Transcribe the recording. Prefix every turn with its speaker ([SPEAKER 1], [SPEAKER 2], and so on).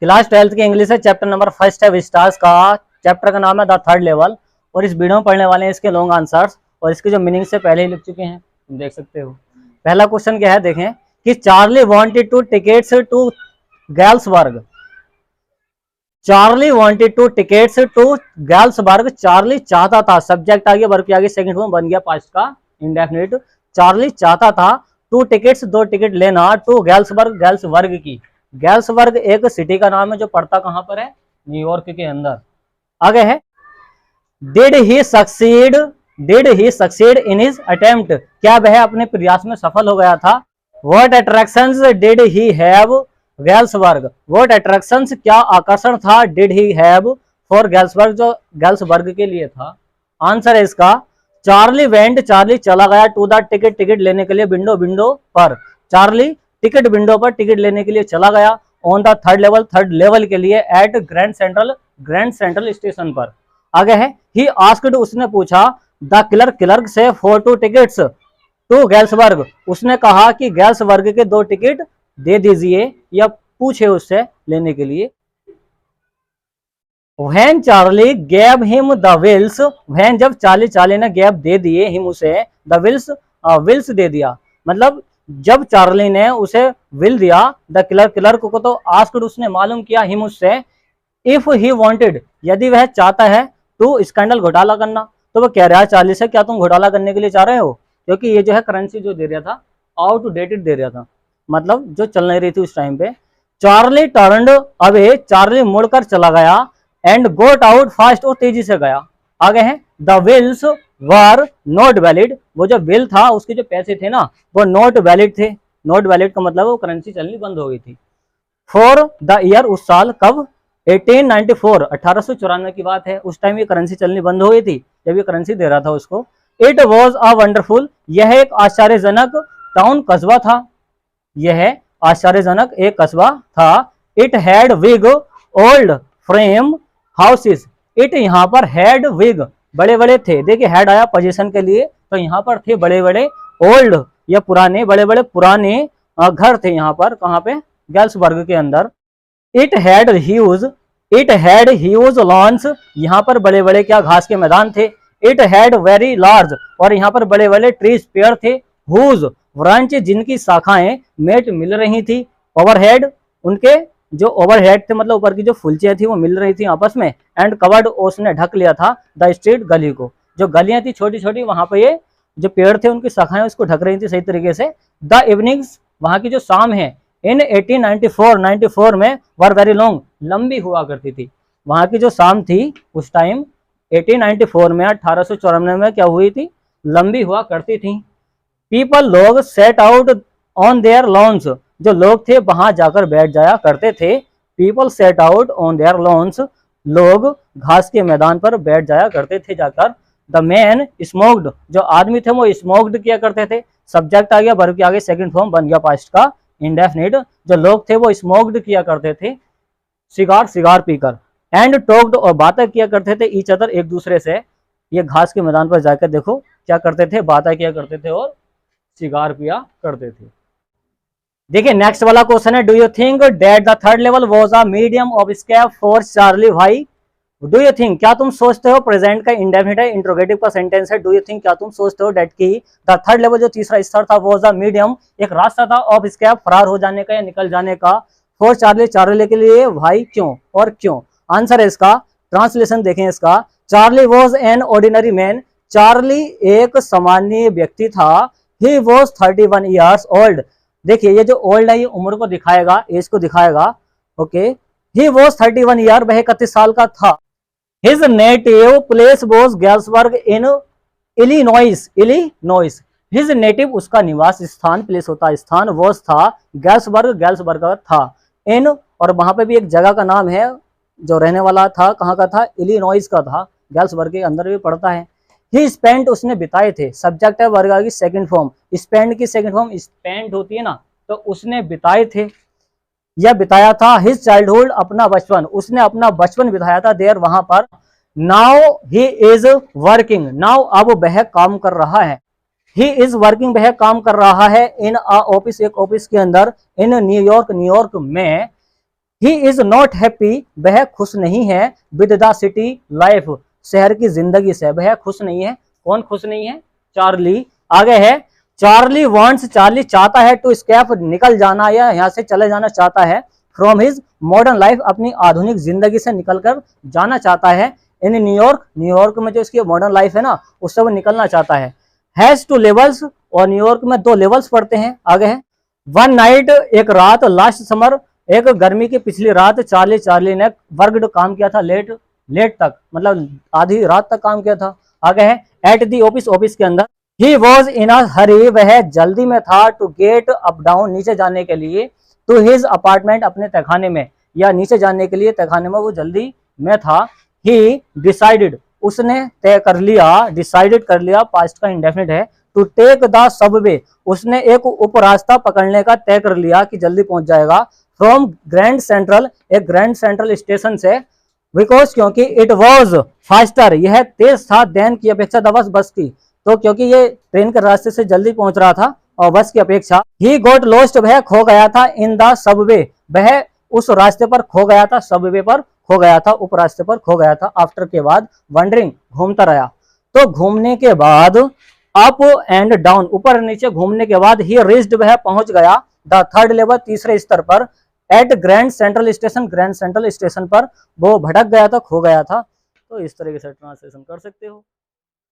[SPEAKER 1] Class 12th की English है, chapter number first है स्टार्स का। चैप्टर का नाम है द थर्ड लेवल और इस वीडियो में पढ़ने वाले हैं इसके लॉन्ग आंसर्स और इसके जो मीनिंग से पहले ही लिख चुके हैं, तुम देख सकते हो। पहला क्वेश्चन क्या है देखें कि Charlie wanted two tickets to Galesburg. Charlie wanted two tickets to Galesburg, Charlie चाहता था, सब्जेक्ट आ गया, वर्ब के आगे सेकंड फॉर्म बन गया पास्ट का इंडेफिनिट। चार्ली चाहता था टू टिकट्स, दो टिकट लेना, टू गैल्सबर्ग, गैल्सबर्ग की। गैल्सबर्ग एक सिटी का नाम है जो पड़ता कहां पर है, न्यूयॉर्क के अंदर। आगे है did he succeed in his attempt, क्या वह अपने प्रयास में सफल हो गया था। What attractions did he have Galesburg, what attractions क्या आकर्षण था, did he have for Galesburg, जो गैल्सबर्ग के लिए था। आंसर है इसका चार्ली वेंट, चार्ली चला गया, टू द टिकट, टिकट लेने के लिए, विंडो, विंडो पर। चार्ली टिकट विंडो पर टिकट लेने के लिए चला गया। On the third level, third level के लिए, एट ग्रैंड सेंट्रल स्टेशन पर। आगे है ही आस्क्ड, उसने पूछा, द क्लर्क, क्लर्क से, फॉर टू टिकट्स टू गैल्सबर्ग, उसने कहा कि गैल्सबर्ग के दो टिकट दे दीजिए या पूछे उससे लेने के लिए। When Charlie gave him the wills, when जब चार्ली ने गैप दे दिए, हिम उसे, द विल्स दे दिया, मतलब जब चार्ली ने उसे विल दिया, द क्लर्क को तो आस्क्ड, उसने मालूम किया, हिम उससे, इफ ही वांटेड, यदि वह चाहता है, टू स्कैंडल, घोटाला करना। तो वो कह रहा है चार्ली से, क्या तुम घोटाला करने के लिए चाह रहे हो, क्योंकि ये जो है करेंसी जो दे रहा था आउटडेटेड दे रहा था, मतलब जो चल नहीं रही थी उस टाइम पे। चार्ली टर्न्ड अवे, चार्ली मुड़कर चला गया, एंड गोट आउट फास्ट, और तेजी से गया। आगे है the wills were not valid, वो जो बिल था उसके जो पैसे थे ना वो नॉट वैलिड थे। नॉट वैलिड का मतलब वो करेंसी चलनी बंद हो गई थी। फॉर द ईयर, उस साल, कब, 1894, 1894 की बात है, उस टाइम ये करेंसी चलनी बंद हो गई थी जब ये करेंसी दे रहा था उसको। इट वॉज अ वंडरफुल, यह एक आश्चर्यजनक टाउन, कस्बा था, यह आश्चर्यजनक एक कस्बा था। It had big old frame houses, it यहाँ पर हैड विग, बड़े बड़े थे, देखिए हैड आया पोजीशन के लिए, तो यहाँ पर थे बड़े बड़े, ओल्ड या पुराने, बड़े बड़े पुराने घर थे यहाँ पर, कहाँ पे, गैल्सबर्ग के अंदर। इट हैड ह्यूज लॉन्स, यहाँ पर बड़े बड़े क्या घास के मैदान थे। इट हैड वेरी लार्ज, और यहाँ पर बड़े बड़े ट्रीज, पेड़ थे, हुज ब्रांच, जिनकी शाखाएं, मेट मिल रही थी, ओवरहेड, उनके जो ओवरहेड थे मतलब ऊपर की जो फुलचियां थी वो मिल रही थी आपस में। एंड कवर्ड, उसने ढक लिया था, द स्ट्रीट, गली को, जो गलियां थी छोटी छोटी वहां पे ये जो पेड़ थे उनकी शाखाएं उसको ढक रही थी सही तरीके से। द इवनिंग्स, वहां की जो शाम है, इन 1894 में, वर वेरी लॉन्ग, लंबी हुआ करती थी। वहां की जो शाम थी उस टाइम 1894 में, 1894 में क्या हुई थी, लंबी हुआ करती थी। पीपल, लोग, set out on their lawns, जो लोग थे वहां जाकर बैठ जाया करते थे। People set out on their lawns, लोग घास के मैदान पर बैठ जाया करते थे जाकर। द मैन स्मोक्ड, जो आदमी थे वो स्मोक्ड किया करते थे, सब्जेक्ट आ गया, वर्ब के आगे सेकंड फॉर्म बन गया पास्ट का इंडेफिनिट, जो लोग थे वो स्मोक्ड किया करते थे, सिगार पीकर। एंड टॉक्ड, और बातें किया करते थे, ईच अदर, एक दूसरे से। ये घास के मैदान पर जाकर देखो क्या करते थे, बातें किया करते थे और सिगार पिया करते थे। देखिए नेक्स्ट वाला क्वेश्चन है, do you think that the third level was a medium of escape for Charlie भाई। डू यू थिंक, क्या तुम सोचते हो, प्रेजेंट का इंडेफिनिट है, इंट्रोगेटिव का सेंटेंस है। डू यू थिंक, क्या तुम सोचते हो, दैट की द थर्ड लेवल, जो तीसरा स्तर था, वाज अ मीडियम, एक रास्ता था, ऑफ एस्केप, फरार हो जाने का या निकल जाने का, फॉर चार्ली, चार्ली के लिए, भाई क्यों और क्यों। आंसर है इसका, ट्रांसलेशन देखें इसका, Charlie was an ordinary man, Charlie एक सामान्य व्यक्ति था। ही वॉज 31 ईयर्स ओल्ड, देखिए ये जो ओल्ड है ये उम्र को दिखाएगा, एज को दिखाएगा, ओके। ही वॉज 31 ईयर, वह 31 साल का था। His native place was Galesburg in Illinois, his native, उसका निवास स्थान, प्लेस होता है स्थान, वॉज था, गैल्सबर्ग था, इन, और वहां पे भी एक जगह का नाम है जो रहने वाला था, कहाँ का था, इलिनॉइस का था, गैल्सबर्ग के अंदर भी पड़ता है। ही स्पेंट, उसने बिताए थे, सब्जेक्ट है, वर्ग की सेकंड फॉर्म, स्पेंड की सेकंड फॉर्म स्पेंट होती है ना, तो उसने बिताए थे या बिताया था। हिज चाइल्डहुड, अपना बचपन, उसने अपना बचपन बिताया था, देयर, वहां पर। Now he is working, now, अब वह काम कर रहा है। ही इज वर्किंग, वह काम कर रहा है, इन अ ऑफिस, एक ऑफिस के अंदर, इन न्यूयॉर्क, न्यूयॉर्क में। ही इज नॉट हैप्पी, वह खुश नहीं है, विद द सिटी लाइफ, शहर की जिंदगी से वह खुश नहीं है। कौन खुश नहीं है? चार्ली। आगे है चार्ली वांट्स, चार्ली चाहता है, टू स्केप, निकल जाना या यहाँ से चले जाना चाहता है, फ्रॉम हिज मॉडर्न लाइफ, अपनी आधुनिक जिंदगी से निकलकर जाना चाहता है, इन न्यूयॉर्क, न्यूयॉर्क में जो इसकी मॉडर्न लाइफ है ना उससे वो निकलना चाहता है। हैज टू लेवल्स, और न्यूयॉर्क में 2 लेवल्स पड़ते हैं। आगे है वन नाइट, एक रात, लास्ट समर, एक गर्मी की पिछली रात, चार्ली ने वर्कड, काम किया था, लेट तक, मतलब आधी रात तक काम किया था। आगे है एट दी ऑफिस, ऑफिस के अंदर, ही वॉज इन अ हरी, वह जल्दी में था, टू गेट अप डाउन, नीचे जाने के लिए, टू हिज अपार्टमेंट, अपने तहखाने में, या नीचे जाने के लिए तहखाने में वो जल्दी में था। ही डिसाइडेड, उसने तय कर लिया, डिसाइडेड कर लिया, पास्ट का इंडेफिनिट है, टू टेक द सबवे, उसने एक उपरास्ता पकड़ने का तय कर लिया कि जल्दी पहुंच जाएगा, फ्रॉम ग्रैंड सेंट्रल, एक ग्रैंड सेंट्रल स्टेशन से, बिकॉज, क्योंकि, इट वॉज फास्टर, यह तेज था, देन की अपेक्षा, द बस की, तो क्योंकि ये ट्रेन के रास्ते से जल्दी पहुंच रहा था और बस की अपेक्षा। ही गॉट लॉस्ट, वह खो गया था, इन द सबवे, वह उस रास्ते पर खो गया था, सबवे पर खो गया था, उप रास्ते पर खो गया था। आफ्टर के बाद वंडरिंग, घूमता रहा, तो घूमने के बाद, अप एंड डाउन, ऊपर नीचे घूमने के बाद, ही रीच्ड, वह पहुंच गया, द थर्ड लेवल, तीसरे स्तर पर, at Grand Central Station, Grand Central Station पर वो भटक गया था, खो गया था। तो इस तरीके से ट्रांसलेशन कर सकते हो।